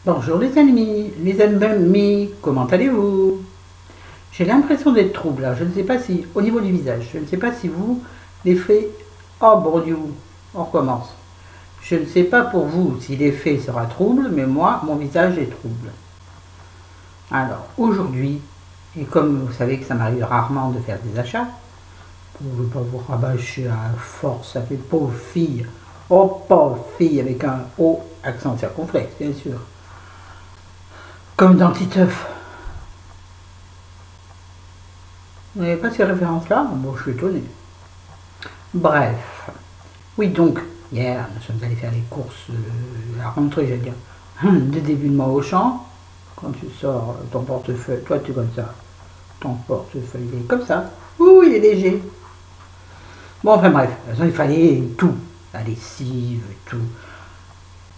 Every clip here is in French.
Bonjour les amis, comment allez-vous? J'ai l'impression d'être trouble là, je ne sais pas si, au niveau du visage, je ne sais pas si vous, l'effet, oh bon Dieu, on recommence. Je ne sais pas pour vous si l'effet sera trouble, mais moi, mon visage est trouble. Alors, aujourd'hui, et comme vous savez que ça m'arrive rarement de faire des achats, pour ne pas vous rabâcher à force, ça fait pauvre fille, oh pauvre fille, avec un O accent circonflexe, bien sûr, comme dans Titeuf. Vous n'avez pas ces références-là? Bon, je suis étonné. Bref. Oui, donc, hier, nous sommes allés faire les courses à la rentrée, j'allais dire, de début de mois au champ. Quand tu sors ton portefeuille, toi tu es comme ça, ton portefeuille il est comme ça. Ouh, il est léger. Bon, enfin bref, de toute façon, il fallait tout. La lessive, tout.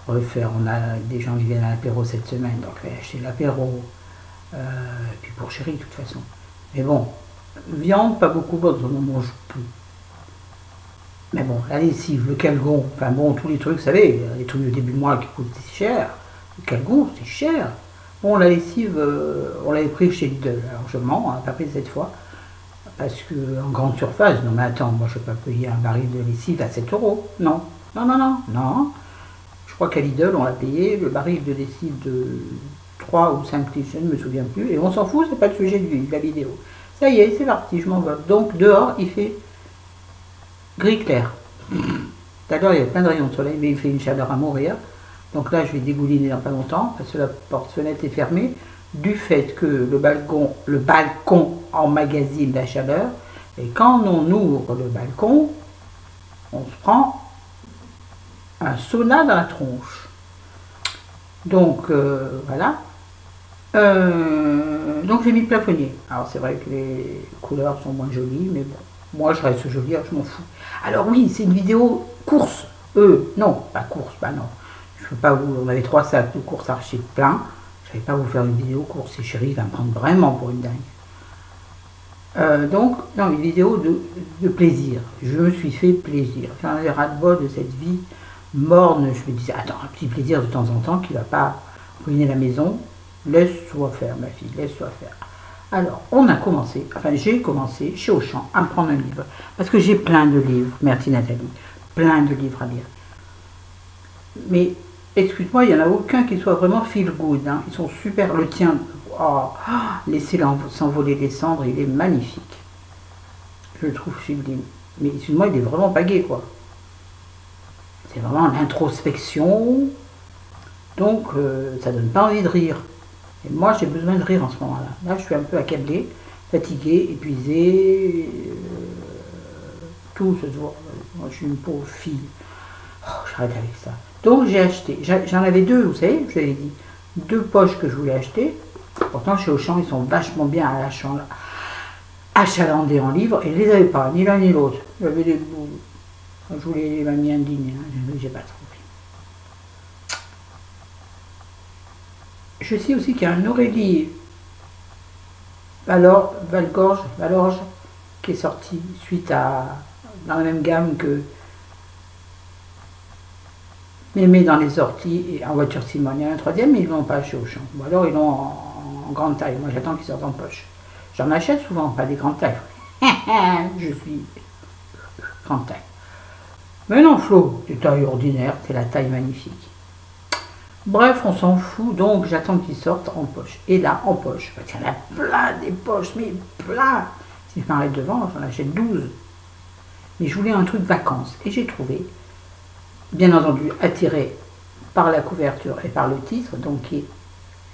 Refaire, on a des gens qui viennent à l'apéro cette semaine, donc je vais acheter l'apéro. Puis pour chérie, de toute façon. Mais bon, viande, pas beaucoup, parce qu'on n'en mange plus. Mais bon, la lessive, le calgon, enfin bon, tous les trucs, vous savez, les trucs de début de mois qui coûtent cher. Le calgon, c'est cher. Bon, la lessive, on l'avait pris chez Lidl. Alors je mens, on n'a pas pris cette fois. Parce que en grande surface, non mais attends, moi je ne vais pas payer un baril de lessive à 7 euros. Non, non, non, non, non. Je crois qu'à Lidl, on a payé le baril de lessive de 3 ou 5 litres, je ne me souviens plus. Et on s'en fout, c'est pas le sujet de la vidéo. Ça y est, c'est parti, je m'en vais. Donc dehors, il fait gris clair. Tout à l'heure, il y avait plein de rayons de soleil, mais il fait une chaleur à mourir. Donc là, je vais dégouliner dans pas longtemps, parce que la porte-fenêtre est fermée, du fait que le balcon emmagasine la chaleur, et quand on ouvre le balcon, on se prend un sauna dans la tronche. Donc, voilà. Donc j'ai mis plafonnier. Alors c'est vrai que les couleurs sont moins jolies, mais bon, moi je reste jolie, je m'en fous. Alors oui, c'est une vidéo course. Non, pas course, bah non. Je peux pas vous. On avait 3 sacs de course archi plein. Je ne vais pas vous faire une vidéo course. Et chérie va me prendre vraiment pour une dingue. Donc, non, une vidéo de plaisir. Je me suis fait plaisir. J'en avais ras-le-bol de cette vie morne. Je me disais, attends, un petit plaisir de temps en temps qui ne va pas ruiner la maison. Laisse-toi faire, ma fille, laisse-toi faire. Alors, on a commencé, enfin j'ai commencé chez Auchan à me prendre un livre. Parce que j'ai plein de livres, merci Nathalie, plein de livres à lire. Mais, excuse-moi, il n'y en a aucun qui soit vraiment feel good. Hein. Ils sont super, le tien, oh, laissez s'envoler les cendres, il est magnifique. Je le trouve sublime. Mais excuse-moi, il est vraiment pas gai, quoi. C'est vraiment l'introspection. Donc, ça donne pas envie de rire. Et moi, j'ai besoin de rire en ce moment-là. Là, je suis un peu accablée, fatiguée, épuisée. Tout se voit. Moi, je suis une pauvre fille. Oh, j'arrête avec ça. Donc, j'ai acheté. J'en avais deux, vous savez, je vous avais dit. 2 poches que je voulais acheter. Pourtant, chez Auchan, ils sont vachement bien achalandés en livres. Et je les avais pas, ni l'un ni l'autre. J'avais des bouts. Je voulais les mamie indignes. Hein. J'ai pas trouvé. Je sais aussi qu'il y a un Aurélie Valorge qui est sorti suite à dans la même gamme que Mémé dans les orties et en voiture Simone. Il y a un troisième, mais ils l'ont pas chez Auchan. Ou alors ils l'ont en grande taille. Moi j'attends qu'ils sortent en poche. J'en achète souvent, pas des grandes tailles. Je suis grande taille. Mais non Flo, c'est taille ordinaire, c'est la taille magnifique. Bref, on s'en fout, donc j'attends qu'ils sortent en poche. Et là, en poche, parce qu'il y en a plein des poches, mais plein. Si je m'arrête devant, j'en achète 12. Mais je voulais un truc vacances. Et j'ai trouvé, bien entendu, attiré par la couverture et par le titre, donc qui est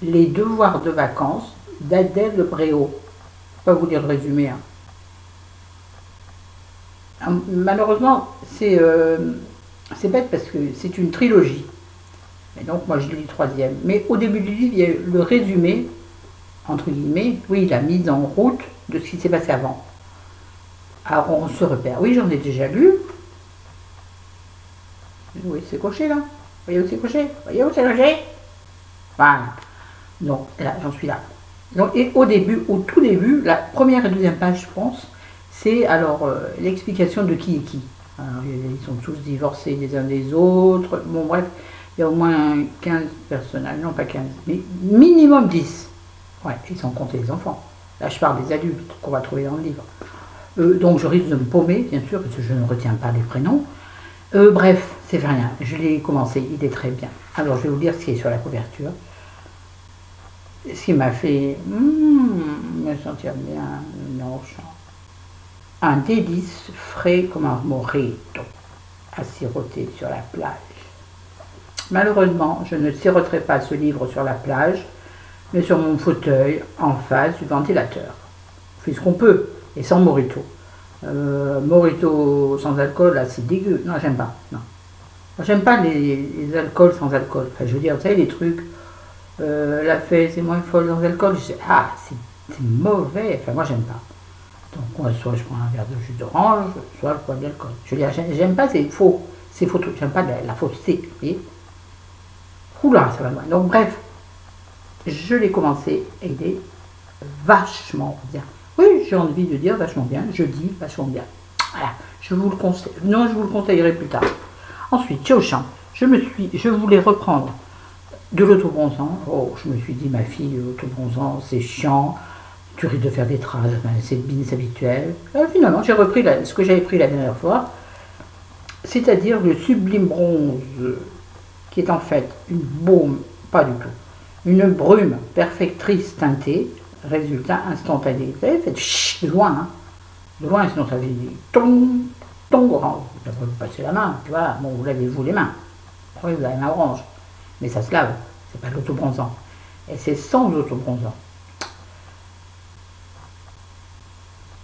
Les devoirs de vacances d'Adèle Bréau. Je ne vais pas vous lire le résumé. Hein. Malheureusement, c'est bête parce que c'est une trilogie. Et donc moi je lis le troisième. Mais au début du livre, il y a le résumé, entre guillemets, oui, la mise en route de ce qui s'est passé avant. Alors on se repère. Oui, j'en ai déjà lu. Oui, c'est coché là. Voyez où c'est coché? Voyez où c'est coché? Voilà. Donc là, j'en suis là. Donc, et au début, au tout début, la première et deuxième page, je pense, c'est alors l'explication de qui est qui. Alors, ils sont tous divorcés les uns des autres. Bon, bref. il y a au moins 15 personnages, non pas 15, mais minimum 10. Ouais, et sans compter les enfants. Là, je parle des adultes qu'on va trouver dans le livre. Donc, je risque de me paumer, bien sûr, parce que je ne retiens pas les prénoms. Bref, c'est rien. Je l'ai commencé, il est très bien. Alors, je vais vous dire ce qui est sur la couverture. Ce qui m'a fait me sentir bien, non, un délice frais comme un mojito à siroter sur la plage. Malheureusement, je ne siroterai pas ce livre sur la plage, mais sur mon fauteuil en face du ventilateur. On fait ce qu'on peut, et sans mojito. Mojito sans alcool, là, c'est dégueu. Non, j'aime pas. Non. J'aime pas les alcools sans alcool. Enfin, je veux dire, vous savez, les trucs, la fête, c'est moins folle sans alcool. Je sais, ah, c'est mauvais. Enfin, moi, j'aime pas. Donc, moi, soit je prends un verre de jus d'orange, soit je bois de l'alcool. Je veux dire, j'aime pas, c'est faux. C'est faux truc. J'aime pas la fausseté. Vous voyez. Oula, ça va loin. Donc, bref, je l'ai commencé et il est vachement bien. Oui, j'ai envie de dire vachement bien. Je dis vachement bien. Voilà. Je vous le conseille. Non, je vous le conseillerai plus tard. Ensuite, Xiaoshan. Je voulais reprendre de l'autobronzant. Oh, je me suis dit, ma fille, l'autobronzant, c'est chiant. Tu risques de faire des traces. Enfin, c'est le business habituel. Finalement, j'ai repris ce que j'avais pris la dernière fois. C'est-à-dire le Sublime Bronze, qui est en fait une baume, pas du tout, une brume perfectrice teintée, résultat instantané. Vous savez, faites de loin, hein. De loin, sinon ça fait tong, tong orange. Vous avez passer la main, tu vois, bon, vous lavez-vous les mains. Après, vous avez la main orange. Mais ça se lave, c'est pas de l'autobronzant. Et c'est sans autobronzant.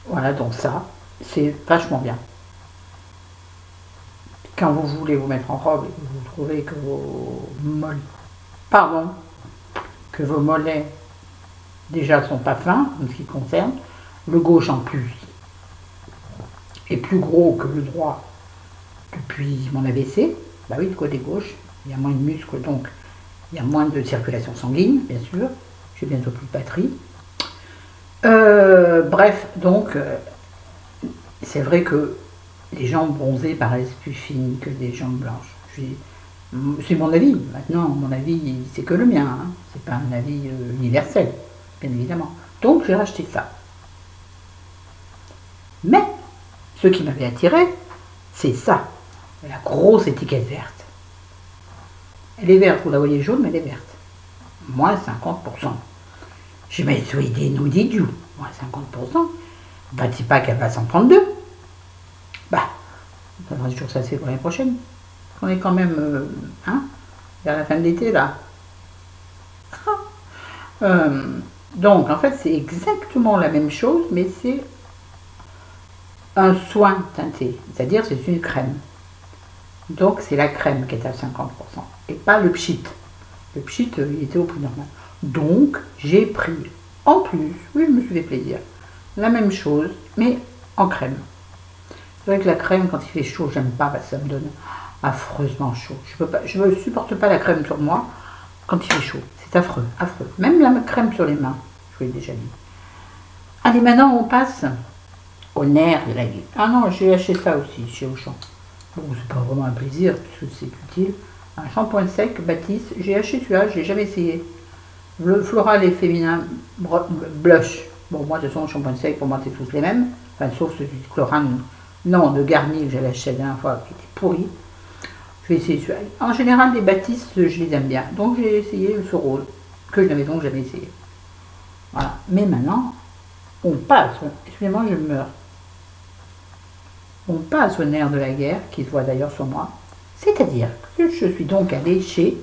Voilà, donc ça, c'est vachement bien. Quand vous voulez vous mettre en robe et que vous trouvez que vos mollets déjà sont pas fins en ce qui concerne, le gauche en plus est plus gros que le droit depuis mon AVC, bah oui, le côté gauche, il y a moins de muscles, donc il y a moins de circulation sanguine, bien sûr, j'ai bientôt plus de batterie. Bref, donc, c'est vrai que les jambes bronzées paraissent plus fines que des jambes blanches. C'est mon avis. Maintenant, mon avis, c'est que le mien. Hein. C'est pas un avis universel, bien évidemment. Donc, j'ai racheté ça. Mais, ce qui m'avait attiré, c'est ça. La grosse étiquette verte. Elle est verte, vous la voyez jaune, mais elle est verte. Moins 50%. Je mets sur idée nous dit du moins 50%. Bah, dis pas qu'elle va s'en prendre deux. Bah, ça sera toujours ça, c'est pour l'année prochaine. On est quand même, vers la fin de l'été, là. Donc, en fait, c'est exactement la même chose, mais c'est un soin teinté. C'est-à-dire, c'est une crème. Donc, c'est la crème qui est à 50%. Et pas le pchit. Le pchit, il était au prix normal. Donc, j'ai pris, en plus, oui, je me suis fait plaisir, la même chose, mais en crème. C'est vrai que la crème, quand il fait chaud, j'aime pas, parce que ça me donne affreusement chaud. Je ne supporte pas la crème sur moi quand il fait chaud. C'est affreux, affreux. Même la crème sur les mains, je vous l'ai déjà dit. Allez, maintenant, on passe au nerf de la vie. Ah non, j'ai acheté ça aussi, chez Auchan. Bon, c'est pas vraiment un plaisir, puisque c'est utile. Un shampoing sec, Baptiste. J'ai acheté celui-là, je l'ai jamais essayé. Le floral et féminin blush. Bon, moi, de toute façon, le shampoing sec, pour moi, c'est tous les mêmes. Enfin, sauf celui de Chlorane. Non, de Garnier que j'avais acheté la dernière fois, qui était pourri. Je vais essayer celui-là. En général, les Baptistes, je les aime bien. Donc, j'ai essayé ce rose, que je n'avais donc jamais essayé. Voilà. Mais maintenant, on passe. Excusez-moi, je meurs. On passe au nerf de la guerre, qui se voit d'ailleurs sur moi. C'est-à-dire que je suis donc allée chez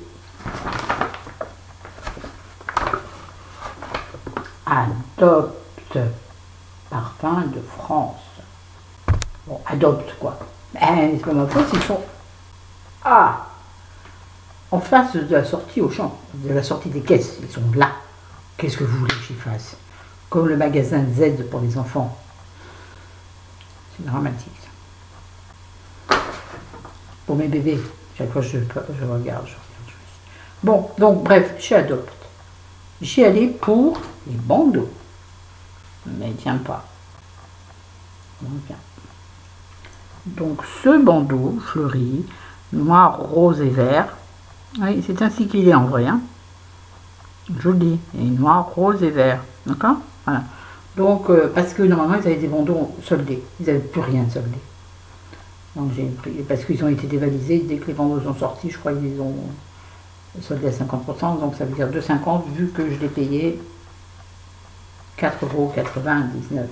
Adopte Parfum de France. Bon, Adopte quoi. C'est pas ma faute, ils sont en face de la sortie Auchan, de la sortie des caisses. Ils sont là. Qu'est-ce que vous voulez que j'y fasse? Comme le magasin Z pour les enfants. C'est dramatique. Pour mes bébés, chaque fois je regarde. Bon, donc bref, chez Adopte. J'y allais pour les bandeaux. Mais il ne tient pas. Donc ce bandeau fleuri, noir, rose et vert, Oui, c'est ainsi qu'il est en vrai. Hein. Je vous le dis. Et noir, rose et vert. D'accord. Voilà. Donc, parce que normalement, ils avaient des bandeaux soldés. Ils n'avaient plus rien de soldé. Donc, j'ai pris. Parce qu'ils ont été dévalisés. Dès que les bandeaux sont sortis, je crois qu'ils ont soldé à 50%. Donc, ça veut dire 2,50 vu que je l'ai payé 4,99 €.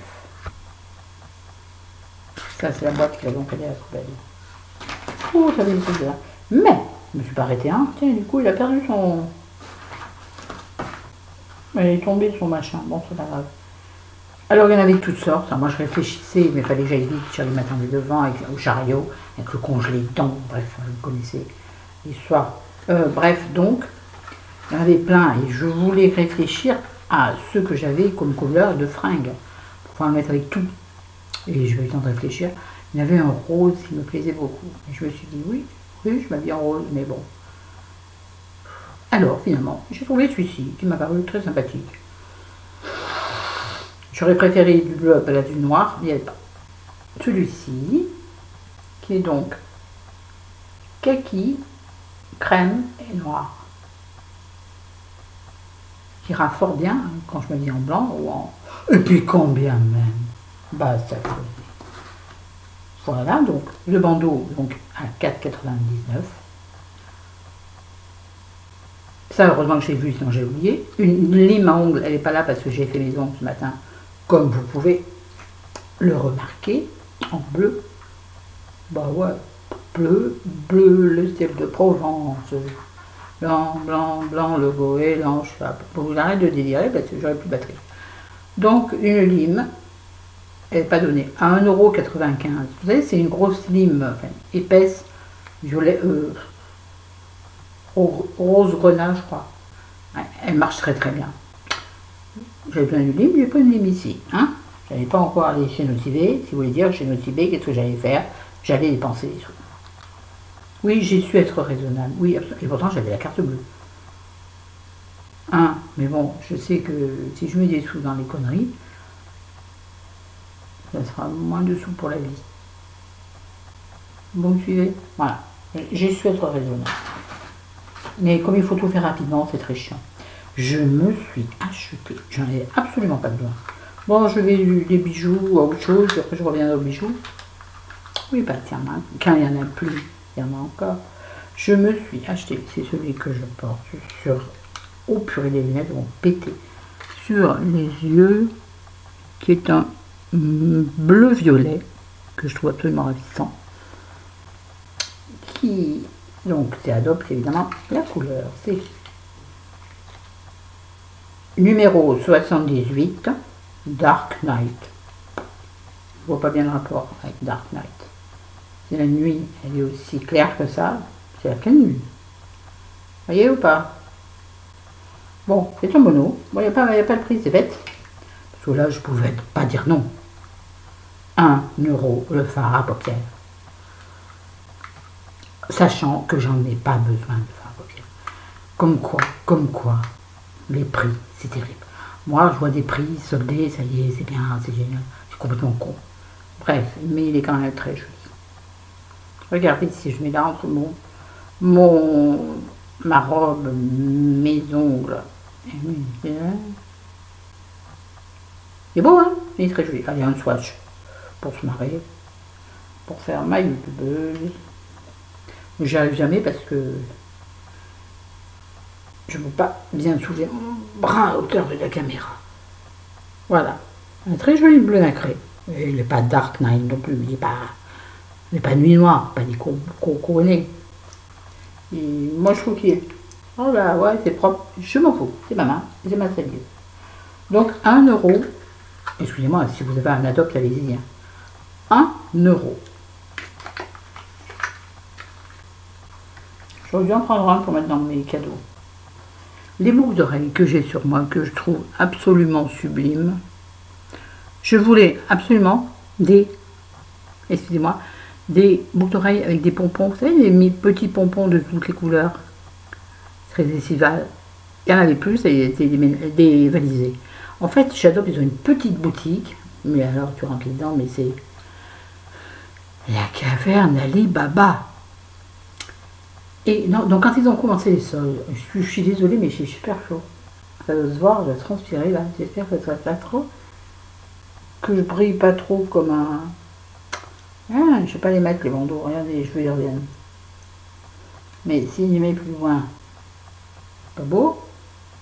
Ça, c'est la boîte qui va donc aller à la poubelle. Oh, ça vient de là. Mais, je me suis pas arrêté un. Tiens, du coup, il a perdu son. Il est tombé de son machin. Bon, c'est pas grave. Alors, il y en avait de toutes sortes. Moi, je réfléchissais, mais il fallait que j'aille vite. J'allais m'attendre devant avec, au chariot, avec le congelé dedans. Bref, vous connaissez l'histoire. Bref, donc, il y en avait plein. Et je voulais réfléchir à ce que j'avais comme couleur de fringues. Pour pouvoir le mettre avec tout. Et je vais eu le temps de réfléchir. Il y avait un rose qui me plaisait beaucoup. Et je me suis dit, oui, je m'habille en rose, mais bon. Alors, finalement, j'ai trouvé celui-ci, qui m'a paru très sympathique. J'aurais préféré du bleu à du noir, mais il n'y avait pas. Celui-ci, qui est donc kaki, crème et noir. Qui ira fort bien quand je m'habille en blanc ou en... Et puis combien même. Bah, ça fait. Voilà, donc le bandeau donc à 4,99 €. Ça, heureusement que j'ai vu, sinon j'ai oublié. Une lime à ongles, elle n'est pas là parce que j'ai fait mes ongles ce matin, comme vous pouvez le remarquer, en bleu. Bah ouais, bleu, le ciel de Provence. Blanc, blanc, blanc, le goéland, je vous arrête de délirer parce que j'aurai plus de batterie. Donc, une lime. Elle n'est pas donnée, à 1,95 €. Vous savez, c'est une grosse lime, enfin, épaisse, violet, rose grenat, je crois. Ouais, elle marche très très bien. J'avais besoin d'une lime, j'ai pas une lime ici. Hein, je n'avais pas encore allé chez Notibé. Si vous voulez dire, chez Notibé, qu'est-ce que j'allais faire? J'allais dépenser des sous. Oui, j'ai su être raisonnable. Oui, et pourtant j'avais la carte bleue. Hein, mais bon, je sais que si je mets des sous dans les conneries, ça sera moins de sous pour la vie. Vous me suivez? Voilà. J'ai su être raisonnable. Mais comme il faut tout faire rapidement, c'est très chiant. Je me suis acheté. J'en ai absolument pas besoin. Bon, je vais des bijoux à autre chose. Après, je reviens aux bijoux. Oui, bah tiens, quand il n'y en a plus, il y en a encore. Je me suis acheté. C'est celui que je porte sur... Oh purée, les lunettes vont péter. Sur les yeux, qui est un bleu-violet, que je trouve absolument ravissant, qui, donc, c'est adopte évidemment la couleur, c'est numéro 78, Dark Knight. Je vois pas bien le rapport avec Dark Knight. C'est la nuit, elle est aussi claire que ça, c'est la pleine nuit. Voyez ou pas? Bon, c'est un mono. Bon, il n'y a pas le prix, c'est bête. Parce que là, je pouvais pas dire non. 1 € le fard à paupières. Sachant que j'en ai pas besoin de fard à paupières. Comme quoi, les prix, c'est terrible. Moi, je vois des prix soldés, ça y est, c'est bien, c'est génial. C'est complètement con. Bref, mais il est quand même très joli. Regardez si je mets là entre ma robe, mes ongles. Il est beau, hein? Il est très joli. Allez, un swatch pour se marrer, pour faire ma youtubeuse. J'y arrive jamais parce que je ne peux pas bien soulever mon bras à hauteur de la caméra. Voilà. Un très joli bleu nacré. Et il n'est pas Dark Knight non plus. Il n'est pas nuit noire, pas des couronnés. Moi je trouve qu'il est... Oh là, ouais, c'est propre. Je m'en fous. C'est ma main. C'est ma salive. Donc 1 €. Excusez-moi, si vous avez un adopte, allez-y. 1 €. J'aurais dû en prendre un pour mettre dans mes cadeaux. Les boucles d'oreilles que j'ai sur moi, que je trouve absolument sublimes. Je voulais absolument des boucles d'oreilles avec des pompons. Vous savez, mes petits pompons de toutes les couleurs. Très estival. Il y en avait plus, ça a été dévalisé. En fait, Shadow, ils ont une petite boutique. Mais alors, tu rentres dedans, mais c'est la caverne Ali Baba. Et non, donc quand ils ont commencé les soldes, je suis désolée, mais j'ai super chaud. Ça doit se voir, je dois transpirer là. J'espère que ça ne pas trop. Que je brille pas trop comme un. Ah, je vais pas les mettre les bandeaux, regardez, les cheveux ils reviennent. Mais si je les mets plus loin, pas beau.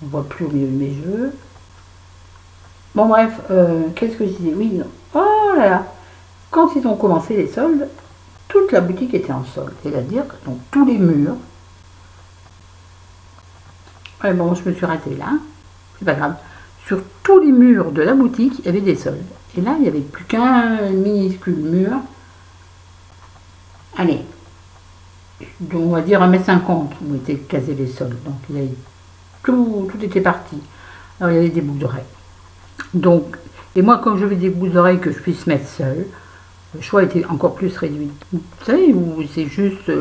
On voit plus au milieu de mes cheveux. Bon bref, qu'est-ce que je disais? Oui, non. Oh là là. Quand ils ont commencé les soldes, toute la boutique était en solde. C'est-à-dire que donc, tous les murs. Ouais, bon, je me suis ratée là. C'est pas grave. Sur tous les murs de la boutique, il y avait des soldes. Et là, il n'y avait plus qu'un minuscule mur. Allez, on va dire 1,50 m où étaient casés les soldes. Donc il y avait tout était parti. Alors il y avait des boucles d'oreilles. Donc, et moi, quand je veux des boucles d'oreilles que je puisse mettre seule, le choix était encore plus réduit. Vous savez, où c'est juste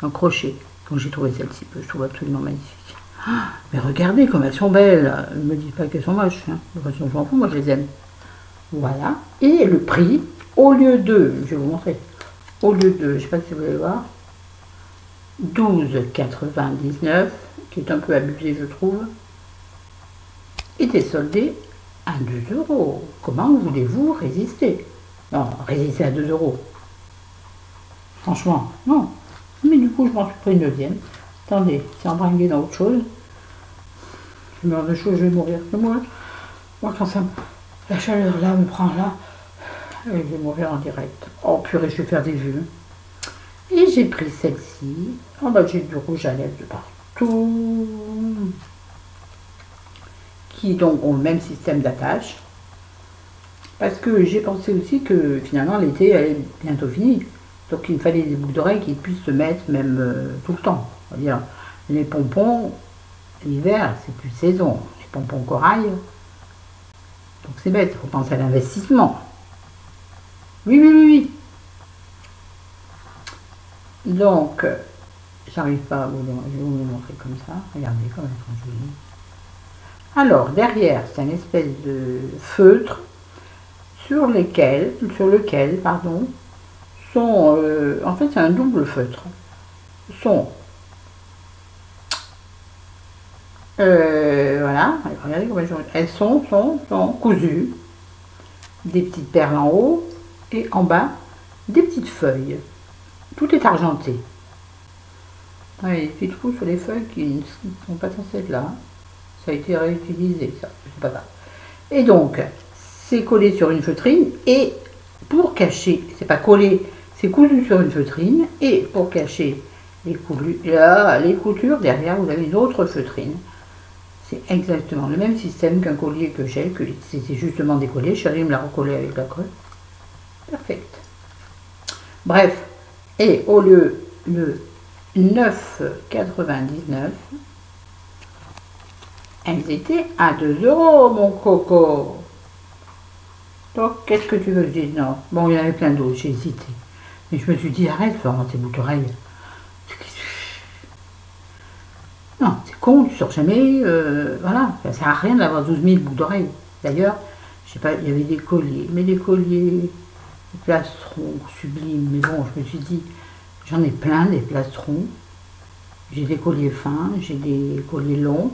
un crochet. Donc j'ai trouvé celle-ci, je trouve absolument magnifique. Ah, mais regardez comme elles sont belles. Ne me dites pas qu'elles sont moches. Hein. De toute façon, je m'en fous, moi je les aime. Voilà. Et le prix, au lieu de, je vais vous montrer, au lieu de, je ne sais pas si vous allez voir, 12,99, qui est un peu abusé je trouve, était soldé à 2 €. Comment voulez-vous résister? Non, résister à 2 €. Franchement, non. Mais du coup, je m'en suis pris une deuxième. Attendez, c'est embringué dans autre chose. Je meurs de chaud, je vais mourir. Moi quand ça, la chaleur là me prend là, je vais mourir en direct. Oh purée, je vais faire des vues. Et j'ai pris celle-ci. Oh bah j'ai du rouge à lèvres de partout. Qui donc ont le même système d'attache. Parce que j'ai pensé aussi que finalement l'été est bientôt fini. Donc il me fallait des boucles d'oreilles qui puissent se mettre même tout le temps. C'est-à-dire les pompons, l'hiver, c'est plus de saison. Les pompons corail, donc c'est bête, il faut penser à l'investissement. Oui, oui, oui, oui. Donc, j'arrive pas à vous le, je vais vous le montrer comme ça. Regardez comme elles sont jolies. Alors, derrière, c'est une espèce de feutre sur lequel, pardon, sont, en fait c'est un double feutre, sont, voilà, regardez comment elles sont cousues, des petites perles en haut et en bas, des petites feuilles, tout est argenté. Il y a des petites trous sur les feuilles qui ne sont pas censées être là, ça a été réutilisé, ça, c'est pas grave. Et donc, c'est collé sur une feutrine et pour cacher, c'est pas collé, c'est cousu sur une feutrine et pour cacher les coutures, derrière vous avez une autre feutrine. C'est exactement le même système qu'un collier que j'ai, que c'était justement décollé. Je suis allée me la recoller avec la colle. Perfect. Bref, et au lieu de 9,99, elles étaient à 2 € mon coco. Donc, qu'est-ce que tu veux que je dise? Non. Bon, il y en avait plein d'autres, j'ai hésité. Mais je me suis dit, arrête, Florent, tes boucles d'oreilles. Non, c'est con, tu sors jamais, voilà. Ça sert à rien d'avoir 12 000 boucles d'oreilles. D'ailleurs, je sais pas, il y avait des colliers, mais des colliers, des plastrons sublimes. Mais bon, je me suis dit, j'en ai plein des plastrons. J'ai des colliers fins, j'ai des colliers longs.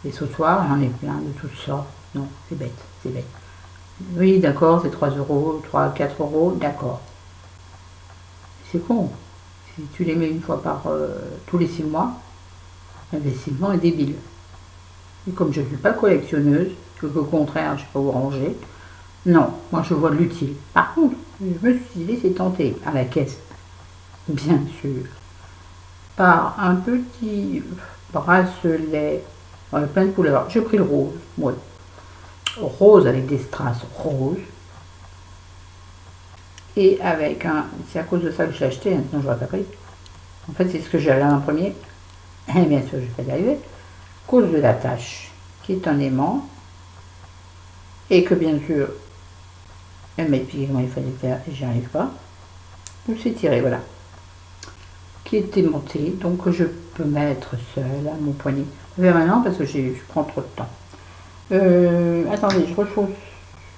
Les sautoirs, j'en ai plein de toutes sortes. Non, c'est bête, c'est bête. Oui, d'accord, c'est 3 €, 3, 4 €, d'accord. C'est con. Si tu les mets une fois par tous les 6 mois, l'investissement est débile. Et comme je ne suis pas collectionneuse, que au contraire, je ne sais pas où ranger, non, moi je vois de l'utile. Par contre, je me suis laissé tenter à la caisse, bien sûr, par un petit bracelet, plein de couleurs. J'ai pris le rose, ouais. Rose avec des strass roses. Et avec un, c'est à cause de ça que j'ai acheté, sinon je n'aurais pas pris. En fait, c'est ce que j'ai là en premier. Et bien sûr, je vais pas y arriver. Cause de l'attache, qui est un aimant. Et que bien sûr, mais puis comment il fallait faire, et j'y arrive pas. Tout s'est tiré, voilà. Qui était monté, donc je peux mettre seul à mon poignet. Je vais maintenant parce que je prends trop de temps. Attendez, je rechausse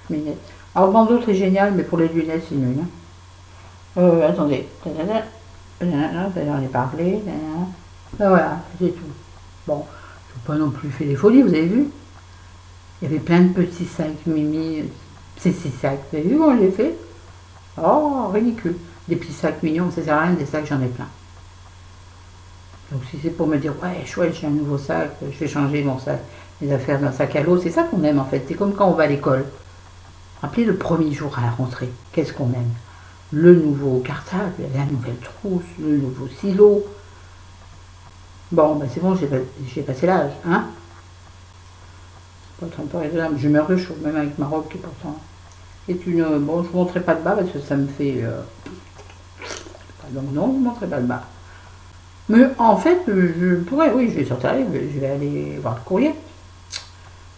mes lunettes. Alors, le bandeau est génial, mais pour les lunettes, c'est nul. Hein. Attendez. J'en ai parlé. Ben voilà, c'est tout. Bon, je n'ai pas non plus fait des folies, vous avez vu? Il y avait plein de petits sacs Mimi. Ces sacs, vous avez vu comment je l'ai fait? Oh, ridicule. Des petits sacs mignons, ça sert à rien, des sacs, j'en ai plein. Donc si c'est pour me dire, ouais, chouette, j'ai un nouveau sac, je vais changer mon sac, mes affaires d'un sac à l'eau, c'est ça qu'on aime en fait. C'est comme quand on va à l'école. Rappelez le premier jour à la rentrée, qu'est-ce qu'on aime? Le nouveau cartable, la nouvelle trousse, le nouveau stylo. Bon, ben c'est bon, j'ai passé l'âge, hein? Pas être un peu raisonnable, je meurs de chaud, même avec ma robe qui pourtant est une... Bon, je ne vous montrerai pas de bas parce que ça me fait... Donc non, je ne vous montrerai pas de bas. Mais en fait, je pourrais, oui, je vais sortir, je vais aller voir le courrier.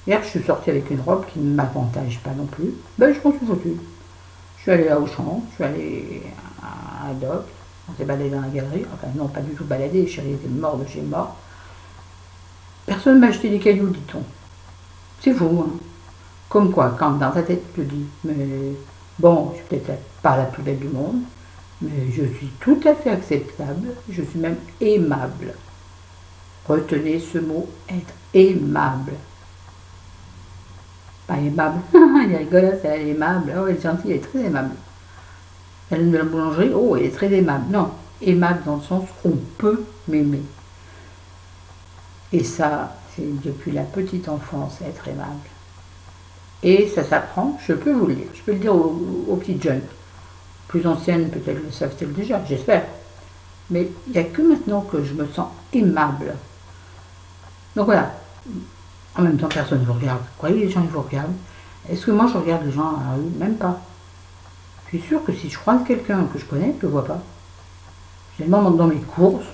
Hier, je suis sortie avec une robe qui ne m'avantage pas non plus. Ben, je m'en suis foutue. Je suis allée à Auchan, je suis allée à Doc, on s'est baladé dans la galerie. Enfin, non, pas du tout baladé, chérie était mort de chez mort. Personne ne m'a acheté des cailloux, dit-on. C'est fou, hein. Comme quoi, quand dans ta tête, tu te dis, mais bon, je suis peut-être pas la plus belle du monde, mais je suis tout à fait acceptable, je suis même aimable. Retenez ce mot, être aimable. Pas aimable, elle est rigolote, elle est aimable, oh elle est gentille, elle est très aimable. Elle est de la boulangerie, oh elle est très aimable. Non, aimable dans le sens on peut m'aimer. Et ça, c'est depuis la petite enfance, être aimable. Et ça s'apprend, je peux vous le dire, je peux le dire aux petites jeunes. Plus anciennes, peut-être le savent-elles déjà, j'espère. Mais il n'y a que maintenant que je me sens aimable. Donc voilà. En même temps, personne ne vous regarde. Vous croyez les gens, ils vous regardent? Est-ce que moi, je regarde les gens à la rue? Même pas. Je suis sûre que si je croise quelqu'un que je connais, je ne le vois pas. Généralement, dans mes courses,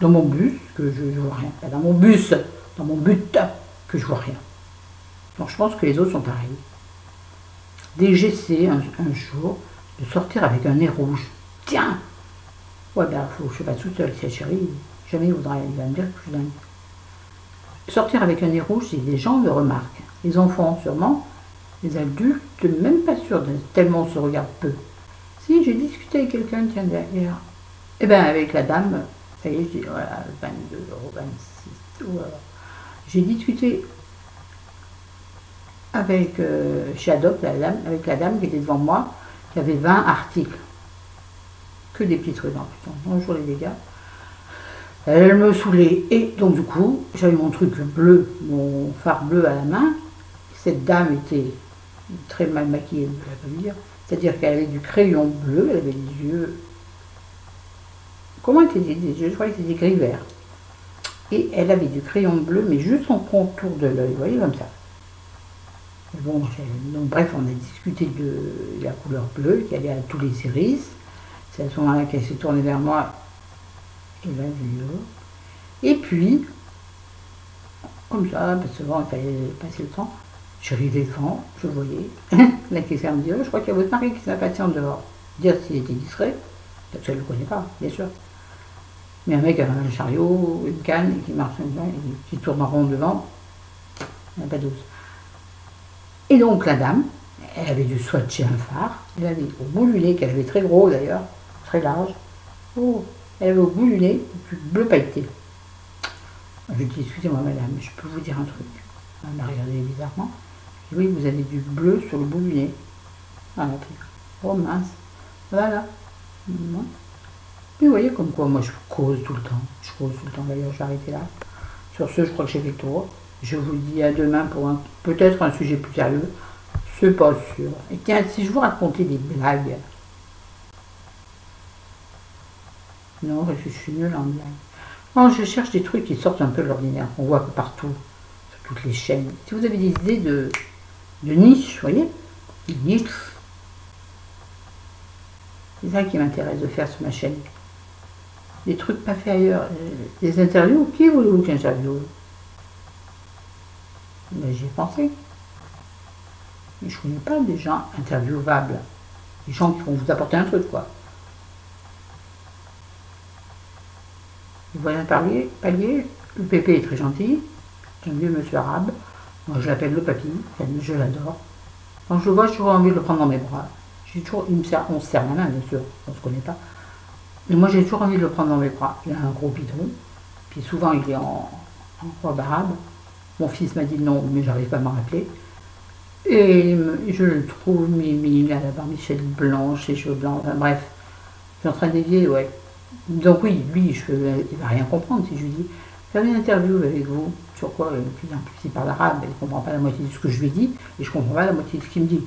dans mon bus, que je ne vois rien. Pas dans mon bus, dans mon but, que je vois rien. Donc je pense que les autres sont pareils. Dès j'essaie un jour de sortir avec un nez rouge. Tiens! Ouais, ben, faut que je ne sois pas toute seule, c'est chérie. Jamais il va me dire que je suis dingue. Sortir avec un nez rouge, c'est les gens le remarquent. Les enfants, sûrement. Les adultes, même pas sûrs, tellement on se regarde peu. Si, j'ai discuté avec quelqu'un, tiens, derrière. Eh bien, avec la dame, ça y est, je dis, voilà, 22,26 €. Voilà. J'ai discuté avec, chez Adoc, avec la dame qui était devant moi, qui avait 20 articles. Que des petits trucs, hein, putain. Bonjour les dégâts. Elle me saoulait. Et donc, du coup, j'avais mon truc bleu, mon phare bleu à la main. Cette dame était très mal maquillée, je ne vais pas lui dire. C'est-à-dire qu'elle avait du crayon bleu, elle avait des yeux. Comment étaient des yeux? Je crois que c'était gris vert. Et elle avait du crayon bleu, mais juste en contour de l'œil, vous voyez, comme ça. Bon, donc, bref, on a discuté de la couleur bleue qui allait à tous les cerises. C'est à ce moment-là qu'elle s'est tournée vers moi. Et là, et puis, comme ça, parce que souvent il fallait passer le temps, j'arrivais devant, je voyais, la caissière me dit, oh, je crois qu'il y a votre mari qui s'impatiente dehors. Dire s'il était discret, parce qu'elle ne le connaît pas, bien sûr. Mais un mec avec un chariot, une canne, qui marche qui tourne en rond devant, il n'y a pas d'ose. Et donc la dame, elle avait dû swatcher un phare, elle avait au bout du nez, qu'elle avait très gros d'ailleurs, très large, oh, elle avait au bout du nez du bleu pailleté. Je lui ai dit, excusez-moi madame, je peux vous dire un truc. Elle m'a regardé bizarrement. Je lui ai dit, oui, vous avez du bleu sur le bout du nez. Ah, oh mince, voilà. Mais vous voyez comme quoi, moi je cause tout le temps. Je cause tout le temps, d'ailleurs je vais arrêter là. Sur ce, je crois que j'ai fait le tour. Je vous dis à demain pour peut-être un sujet plus sérieux. C'est pas sûr. Et tiens, si je vous racontais des blagues. Non, je suis nulle en blague. Non, je cherche des trucs qui sortent un peu de l'ordinaire. On voit que partout, sur toutes les chaînes. Si vous avez des idées de niche, vous voyez, des niches, c'est ça qui m'intéresse de faire sur ma chaîne. Des trucs pas faits ailleurs. Des interviews, qui voulez-vous que j'interviewe? Mais j'y ai pensé. Mais je ne connais pas des gens interviewables. Des gens qui vont vous apporter un truc, quoi. Vous voyez un palier, le pépé est très gentil, c'est un vieux monsieur arabe, moi je l'appelle le papy, je l'adore. Quand je le vois, j'ai toujours envie de le prendre dans mes bras. J'ai toujours, on se serre la main, bien sûr, on ne se connaît pas. Et moi, j'ai toujours envie de le prendre dans mes bras. Il a un gros bidon, puis souvent, il est en robe arabe. Mon fils m'a dit non, mais j'arrive pas à m'en rappeler. Et je le trouve, mais il a la barbichette blanche, les cheveux blancs, enfin, bref. Je suis en train de dévier, ouais. Donc oui, lui, il va rien comprendre si je lui dis faire une interview avec vous sur quoi. Et puis en plus, il parle arabe, il ne comprend pas la moitié de ce que je lui dis, et je ne comprends pas la moitié de ce qu'il me dit.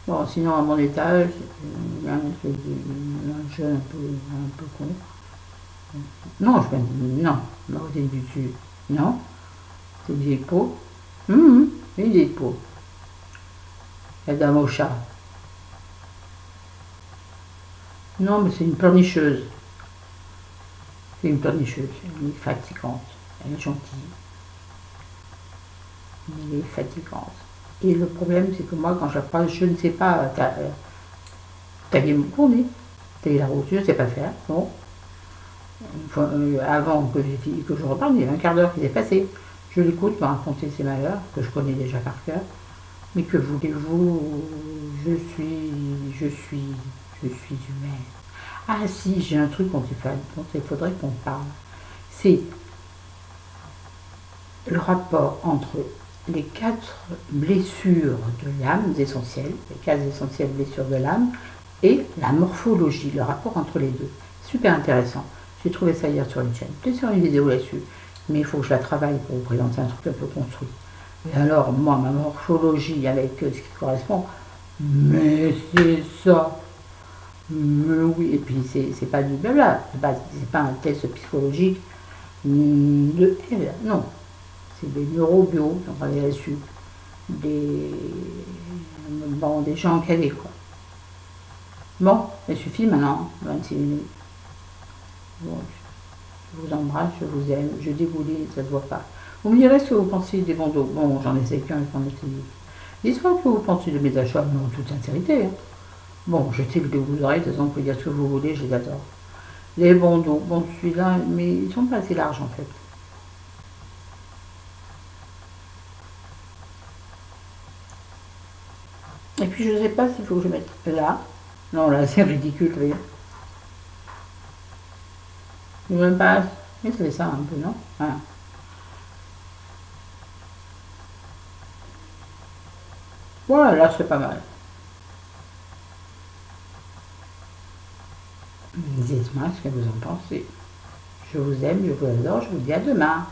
Bon, sinon, à mon étage, il y a un jeune un peu con. Non, je me non, ma côté du dessus, non, c'est une vieille peau. Une vieille peau. La dame au chat. Non, mais c'est une pleurnicheuse. C'est une pleurnicheuse. Elle est fatigante. Elle est gentille. Mais elle est fatigante. Et le problème, c'est que moi, quand j'apprends, je ne sais pas tailler mon cornet. Tailler la route, je ne sais pas faire. Bon. Avant que je reparle, il y a un quart d'heure qui s'est passé. Je l'écoute me raconter ses malheurs, que je connais déjà par cœur. Mais que voulez-vous, je suis humaine. Ah si, j'ai un truc dont il faudrait qu'on parle. C'est le rapport entre les 4 blessures de l'âme essentielles, les 4 essentielles blessures de l'âme, et la morphologie, le rapport entre les deux. Super intéressant. J'ai trouvé ça hier sur une chaîne. Peut-être sur une vidéo là-dessus, mais il faut que je la travaille pour vous présenter un truc un peu construit. Et alors, moi, ma morphologie avec ce qui correspond, mais c'est ça. Mais oui, et puis c'est pas du blabla, c'est pas un test psychologique de elle, non. C'est des neurobio, on travaille là-dessus. Des gens calés, quoi. Bon, ça suffit maintenant, 26 minutes. Bon, je vous embrasse, je vous aime, je dégouline, ça se voit pas. Vous me direz ce que vous pensez des bandeaux. Bon, j'en essaie qu'un qu'on utilise. Dites-moi ce que vous pensez de mes achats, mais en toute sincérité. Hein. Bon, je sais que vous aurez, de toute façon, vous pouvez dire ce que vous voulez, je les adore. Les bandeaux, bon, celui-là, mais ils sont pas assez larges en fait. Et puis je sais pas s'il faut que je mette là. Non, là, c'est ridicule, vous voyez. Je ne même pas. Mais ça fait ça un peu, non? Voilà. Voilà, là, c'est pas mal. Dites-moi ce que vous en pensez. Je vous aime, je vous adore, je vous dis à demain.